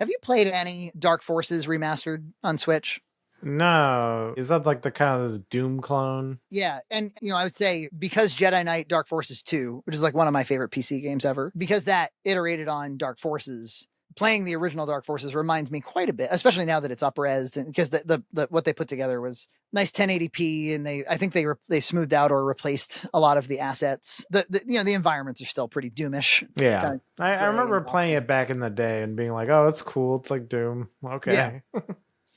Have you played any Dark Forces Remastered on Switch? No, is that like the kind of the Doom clone? Yeah, and I would say because Jedi Knight Dark Forces 2, which is like one of my favorite PC games ever, because that iterated on Dark Forces, playing the original Dark Forces reminds me quite a bit, especially now that it's up-resed, and because the what they put together was nice 1080p, and I think they smoothed out or replaced a lot of the assets. The environments are still pretty Doomish. Yeah, Kind of I gray remember and playing it back in the day and being like, "Oh, it's cool. It's like Doom." yeah. Okay,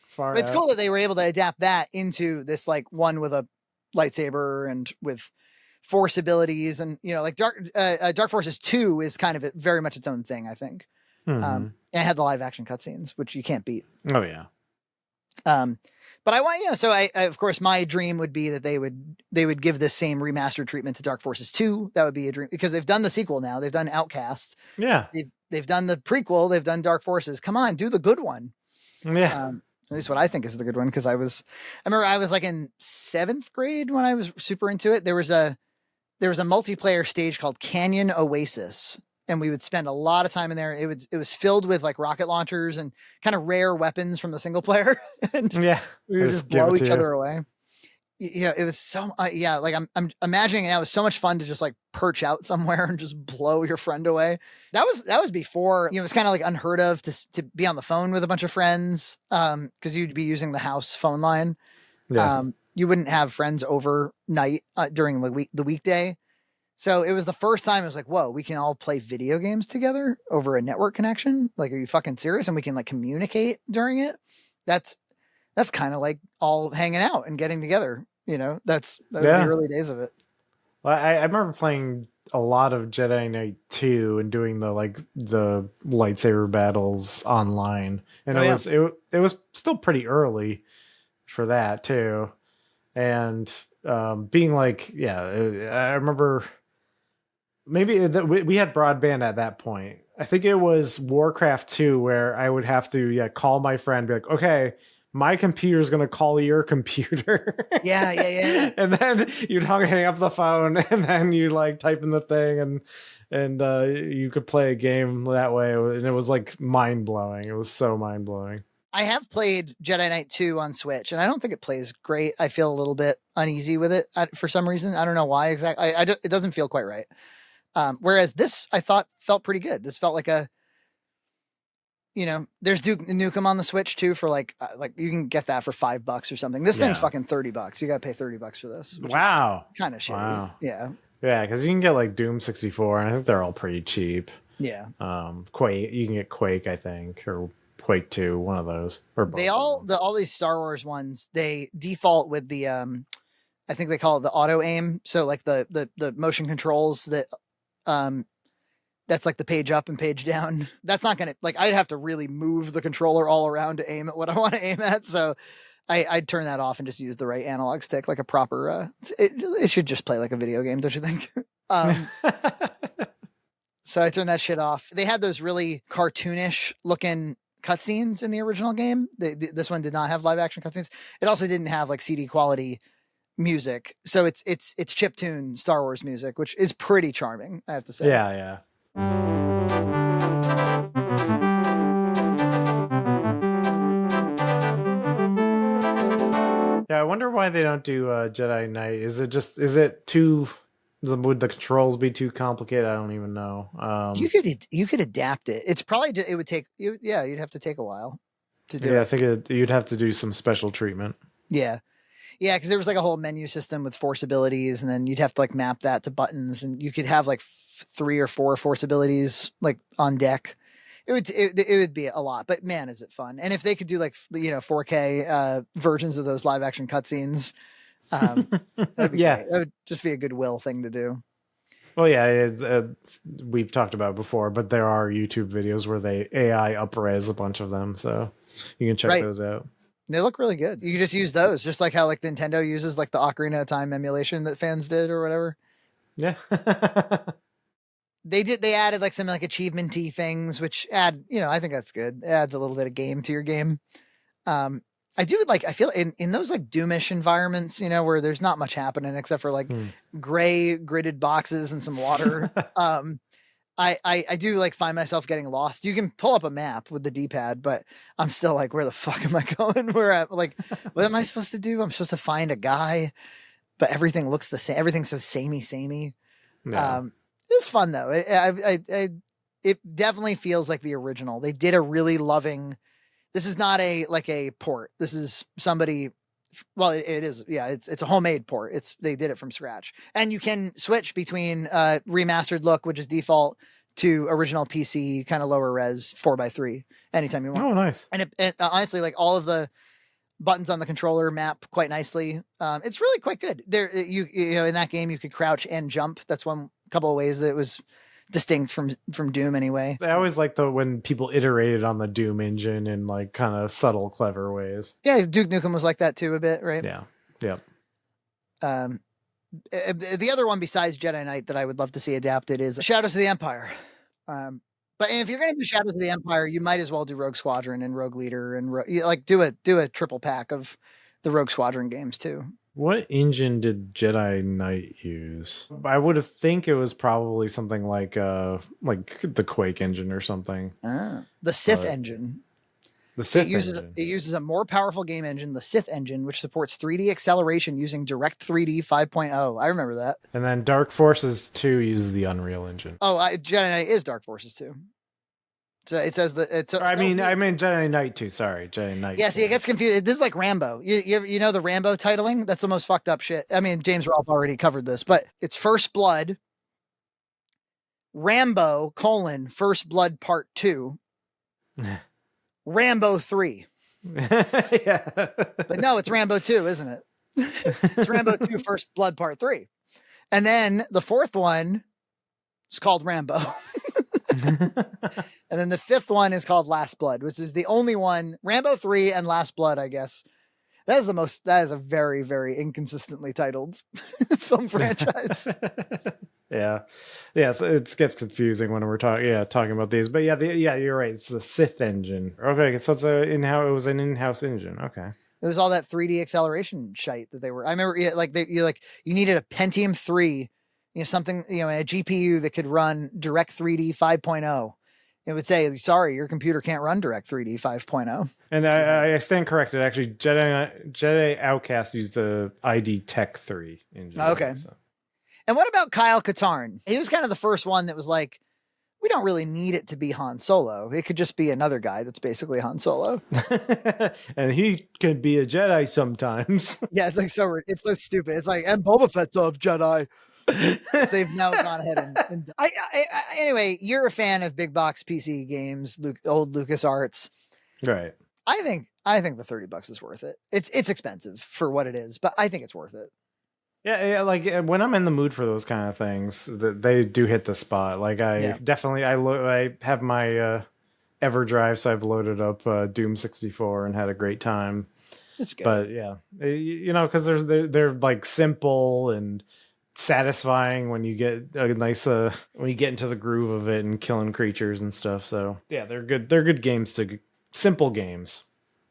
far But it's out. cool that they were able to adapt that into this like one with a lightsaber and with force abilities, and like Dark Forces 2 is kind of very much its own thing, I think. Mm-hmm. And it had the live action cutscenes, which you can't beat. Oh yeah. But I want, so I of course my dream would be that they would give this same remastered treatment to Dark Forces 2. That would be a dream, because they've done the sequel now. They've done Outcast. Yeah. They've done the prequel. They've done Dark Forces. Come on, do the good one. Yeah. At least what I think is the good one, because I remember I was like in 7th grade when I was super into it. There was a multiplayer stage called Canyon Oasis, and we would spend a lot of time in there. It was filled with like rocket launchers and kind of rare weapons from the single player, and Yeah. we would just blow each other away. Yeah, it was so like I'm imagining it now. It was so much fun to just like perch out somewhere and just blow your friend away. That was before, it was kind of like unheard of to be on the phone with a bunch of friends, because you'd be using the house phone line. Yeah. You wouldn't have friends overnight during the weekday. So it was the first time it was like, whoa, we can all play video games together over a network connection. Like, are you fucking serious? And we can like communicate during it. That's kind of like all hanging out and getting together. That was the early days of it. Well, I remember playing a lot of Jedi Knight 2 and doing the lightsaber battles online. And it was still pretty early for that too. And being like, I remember maybe we had broadband at that point. I think it was Warcraft 2 where I would have to call my friend, be like, okay, my computer's going to call your computer. Yeah. And then you'd hang up the phone, and then you like type in the thing, and you could play a game that way. And it was like mind blowing. It was so mind blowing. I have played Jedi Knight 2 on Switch, and I don't think it plays great. I feel a little bit uneasy with it for some reason. I don't know why exactly. It doesn't feel quite right. Whereas this, I thought, felt pretty good. This felt like there's Duke Nukem on the Switch too for like you can get that for $5 or something. This thing's fucking $30. You got to pay $30 for this. Wow. Kind of shitty. Wow. Yeah. Yeah, because you can get like Doom 64, and I think they're all pretty cheap. Yeah. Quake, you can get Quake, I think, or Quake 2, one of those. Or they all these Star Wars ones, they default with the I think they call it the auto aim. So like the motion controls that that's like the page up and page down. That's not going to, like, I'd have to really move the controller all around to aim at what I want to aim at. So I'd turn that off and just use the right analog stick, like a proper, it should just play like a video game, don't you think? So I turned that shit off. They had those really cartoonish looking cutscenes in the original game. This one did not have live action cutscenes. It also didn't have like CD quality music. So it's chiptune Star Wars music, which is pretty charming, I have to say. Yeah. Yeah, I wonder why they don't do Jedi Knight. Would the controls be too complicated? I don't even know. You could adapt it. It's probably, it would take you. Yeah, you'd have to take a while to do it. Yeah, I think you'd have to do some special treatment. Yeah. Yeah, because there was like a whole menu system with force abilities, and then you'd have to like map that to buttons, and you could have like 3 or 4 force abilities like on deck. It would be a lot, but man, is it fun! And if they could do like 4K versions of those live action cutscenes, that'd be great. That would just be a goodwill thing to do. Well, yeah, we've talked about it before, but there are YouTube videos where they AI up-res a bunch of them, so you can check those out. They look really good. You can just use those, just like how like Nintendo uses like the Ocarina of Time emulation that fans did or whatever. Yeah. They added like some like achievement-y things, which add, I think that's good. It adds a little bit of game to your game. I feel in those like Doomish environments, where there's not much happening except for like gray gridded boxes and some water. I do like find myself getting lost. You can pull up a map with the D-pad, but I'm still like, where the fuck am I going? Where I'm like, what am I supposed to do? I'm supposed to find a guy, but everything looks the same. Everything's so samey. Yeah. It's fun though. It definitely feels like the original. They did a really loving. This is not a like a port. This is somebody. Well, it is. Yeah, it's a homemade port. They did it from scratch, and you can switch between remastered look, which is default, to original PC kind of lower res 4:3 anytime you want. Oh, nice. And honestly, like all of the buttons on the controller map quite nicely. It's really quite good. There, you know, in that game you could crouch and jump. That's one couple of ways that it was distinct from Doom anyway. I always like when people iterated on the Doom engine in like kind of subtle, clever ways. Yeah, Duke Nukem was like that too a bit, right? Yeah. Yep. The other one besides Jedi Knight that I would love to see adapted is Shadows of the Empire. But if you're going to do Shadows of the Empire, you might as well do Rogue Squadron and Rogue Leader and like do a triple pack of the Rogue Squadron games too. What engine did Jedi Knight use? I would have think it was probably something like the Quake engine or something. The Sith engine. The Sith engine. It uses a more powerful game engine, the Sith engine, which supports 3D acceleration using Direct 3D 5.0. I remember that. And then Dark Forces 2 uses the Unreal Engine. Oh, Jedi Knight is Dark Forces 2. So it says that I mean Jedi Knight 2. Sorry, Jedi Knight. Yeah, see, it gets confused. This is like Rambo. You know the Rambo titling? That's the most fucked up shit. I mean, James Rolfe already covered this, but it's First Blood, Rambo: First Blood Part 2, Rambo 3. Yeah. But no, it's Rambo 2, isn't it? It's Rambo 2 First Blood Part 3. And then the fourth one is called Rambo. And then the fifth one is called Last Blood, which is the only one. Rambo 3 and Last Blood, I guess. That is a very, very inconsistently titled film franchise. Yeah. So it gets confusing when we're talking about these. But you're right. It's the Sith engine. Okay, so it was an in-house engine. Okay. It was all that 3D acceleration shite that they were. I remember you needed a Pentium 3, something, a GPU that could run Direct 3D 5.0. It would say, sorry, your computer can't run Direct 3D 5.0. And I stand corrected. Actually, Jedi Outcast used the ID Tech 3 engine. Okay. So. And what about Kyle Katarn? He was kind of the first one that was like, we don't really need it to be Han Solo. It could just be another guy that's basically Han Solo. And he could be a Jedi sometimes. Yeah, it's so stupid. It's like, and Boba Fett's of Jedi. They've now gone ahead and anyway, you're a fan of big box PC games, old LucasArts, right? I think the $30 is worth it. It's expensive for what it is, but I think it's worth it. Yeah, like when I'm in the mood for those kind of things, they do hit the spot. Like I have my EverDrive, so I've loaded up Doom 64 and had a great time. It's good, but yeah, because they're like simple and satisfying when you get a nice when you get into the groove of it and killing creatures and stuff. So yeah, they're good games, simple games.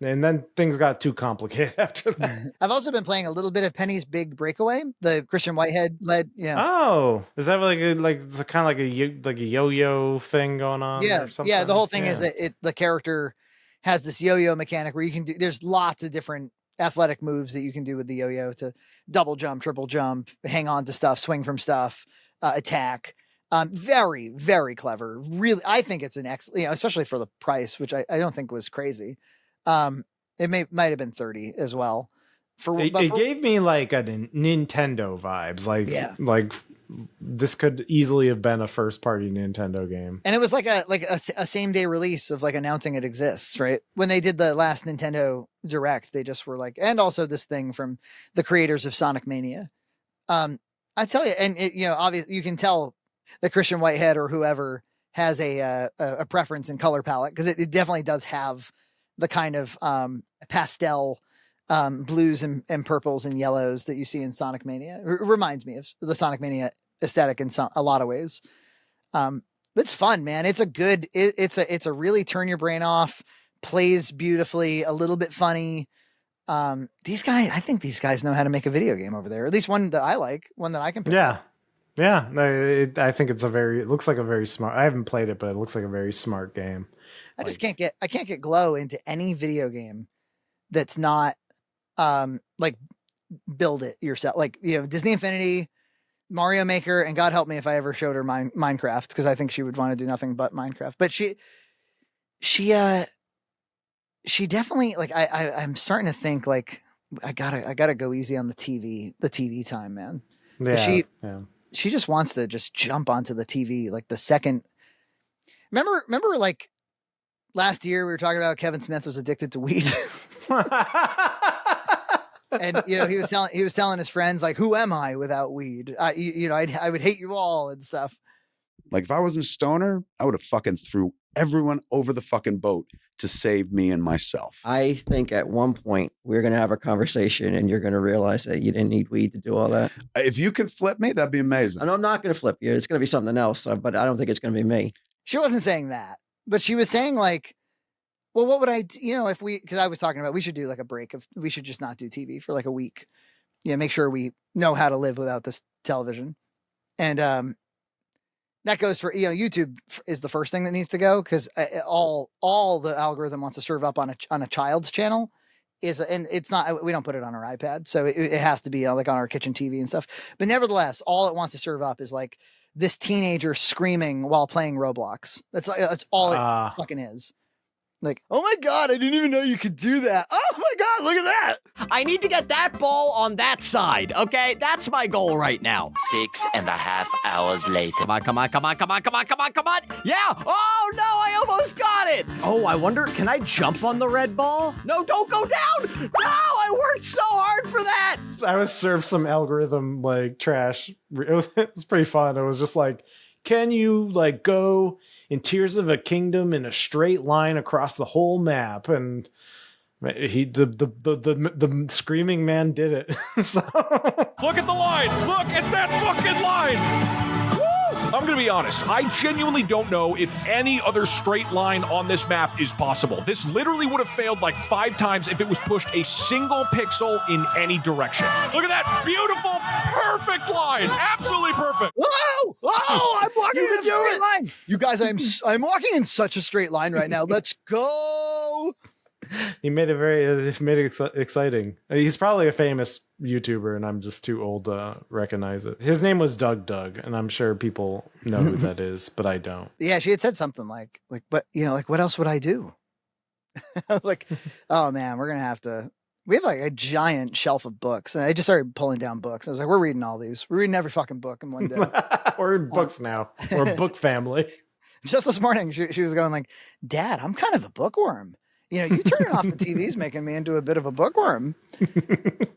And then things got too complicated after that. I've also been playing a little bit of Penny's Big Breakaway, the Christian Whitehead led. Yeah. Oh, is that like kind of like a yo-yo thing going on? Yeah. Or something? Yeah. The whole thing is that the character has this yo-yo mechanic where you can do. There's lots of different athletic moves that you can do with the yo-yo to double jump, triple jump, hang on to stuff, swing from stuff, attack. Very, very clever. Really, I think it's an excellent, especially for the price, which I don't think was crazy. It might have been 30 as well. It gave me like a Nintendo vibes. Like this could easily have been a first party Nintendo game. And it was like a same day release of like announcing it exists, right? When they did the last Nintendo Direct, they just were like, and also this thing from the creators of Sonic Mania. I tell you, and obviously you can tell that Christian Whitehead or whoever has a preference in color palette, because it definitely does have the kind of pastel blues and purples and yellows that you see in Sonic Mania. It reminds me of the Sonic Mania aesthetic in a lot of ways. It's fun, man. It's a really turn your brain off, plays beautifully, a little bit funny. I think these guys know how to make a video game over there, or at least one that I like, one that I can pick. Yeah. Yeah, no, I think it looks like a very smart. I haven't played it, but it looks like a very smart game. I just can't get Glow into any video game that's not like build it yourself. Like, you know, Disney Infinity, Mario Maker, and God help me if I ever showed her Minecraft, because I think she would want to do nothing but Minecraft. But she definitely, like, I'm starting to think like I gotta go easy on the TV time, man. Yeah, She just wants to just jump onto the TV like the second. Remember like last year we were talking about Kevin Smith was addicted to weed. And you know, he was telling his friends like, "Who am I without weed? I would hate you all," and stuff. Like, if I wasn't a stoner, I would have fucking threw everyone over the fucking boat to save me and myself. I think at one point we're going to have a conversation and you're going to realize that you didn't need weed to do all that. If you could flip me, that'd be amazing. And I'm not going to flip you. It's going to be something else, but I don't think it's going to be me. She wasn't saying that, but she was saying like, well, what would I do, you know, if because I was talking about we should do like a break we should just not do TV for like a week. Yeah, make sure we know how to live without this television. And that goes for, you know, YouTube is the first thing that needs to go, because all the algorithm wants to serve up on a child's channel and it's not, we don't put it on our iPad, so it has to be like on our kitchen TV and stuff. But nevertheless, all it wants to serve up is like this teenager screaming while playing Roblox. That's all it fucking is. Like, oh my God, I didn't even know you could do that. Oh my God, look at that. I need to get that ball on that side, okay? That's my goal right now. 6.5 hours later. Come on. Yeah! Oh, no, I almost got it! Oh, I wonder, can I jump on the red ball? No, don't go down! No, I worked so hard for that! I was served some algorithm, like, trash. It was pretty fun. It was just like, can you, like, go in Tears of a Kingdom in a straight line across the whole map? And the screaming man did it. So. Look at the line! Look at that fucking line! Woo! I'm gonna be honest, I genuinely don't know if any other straight line on this map is possible. This literally would have failed like 5 times if it was pushed a single pixel in any direction. Look at that beautiful, perfect line! Absolutely perfect! Whoa! Oh, I'm walking in a straight line. You guys, I'm walking in such a straight line right now. Let's go. He made it exciting. He's probably a famous YouTuber, and I'm just too old to recognize it. His name was Doug, and I'm sure people know who that is, but I don't. Yeah, she had said something like, but you know, like, what else would I do? I was like, oh man, we're gonna have to. We have like a giant shelf of books, and I just started pulling down books. I was like, we're reading all these. We're reading every fucking book in one day. We're in books now. We're a book family. Just this morning, she was going like, Dad, I'm kind of a bookworm. You know, you turning off the TV is making me into a bit of a bookworm. You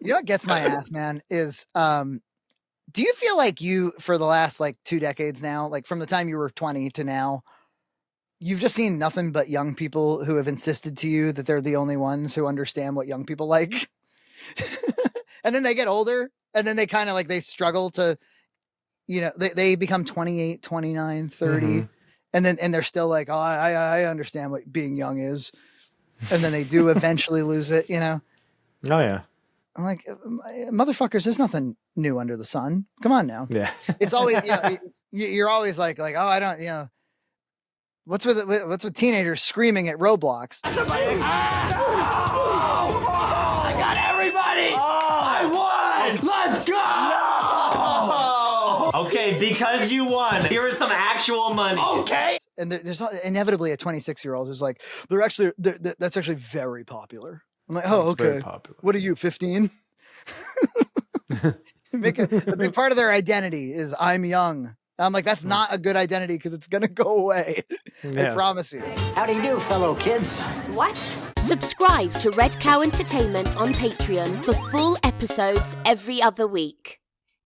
know what gets my ass, man, is do you feel like you, for the last like 2 decades now, like from the time you were 20 to now, you've just seen nothing but young people who have insisted to you that they're the only ones who understand what young people like? And then they get older, and then they kind of like, they struggle to, you know, they become 28, 29, 30, and they're still like, oh, I understand what being young is. And then they do eventually lose it, you know? Oh, yeah. I'm like, motherfuckers, there's nothing new under the sun. Come on now. Yeah. It's always, you know, you're always like, oh, I don't, you know, what's with teenagers screaming at Roblox? I got everybody! I won! Let's go! No! Okay, because you won, here is some actual money. Okay. And there's inevitably a 26-year-old who's like, that's actually very popular. I'm like, oh, okay. What are you, 15? Make a big part of their identity is I'm young. I'm like, that's not a good identity because it's going to go away. Yes. I promise you. How do you do, fellow kids? What? Subscribe to Red Cow Entertainment on Patreon for full episodes every other week.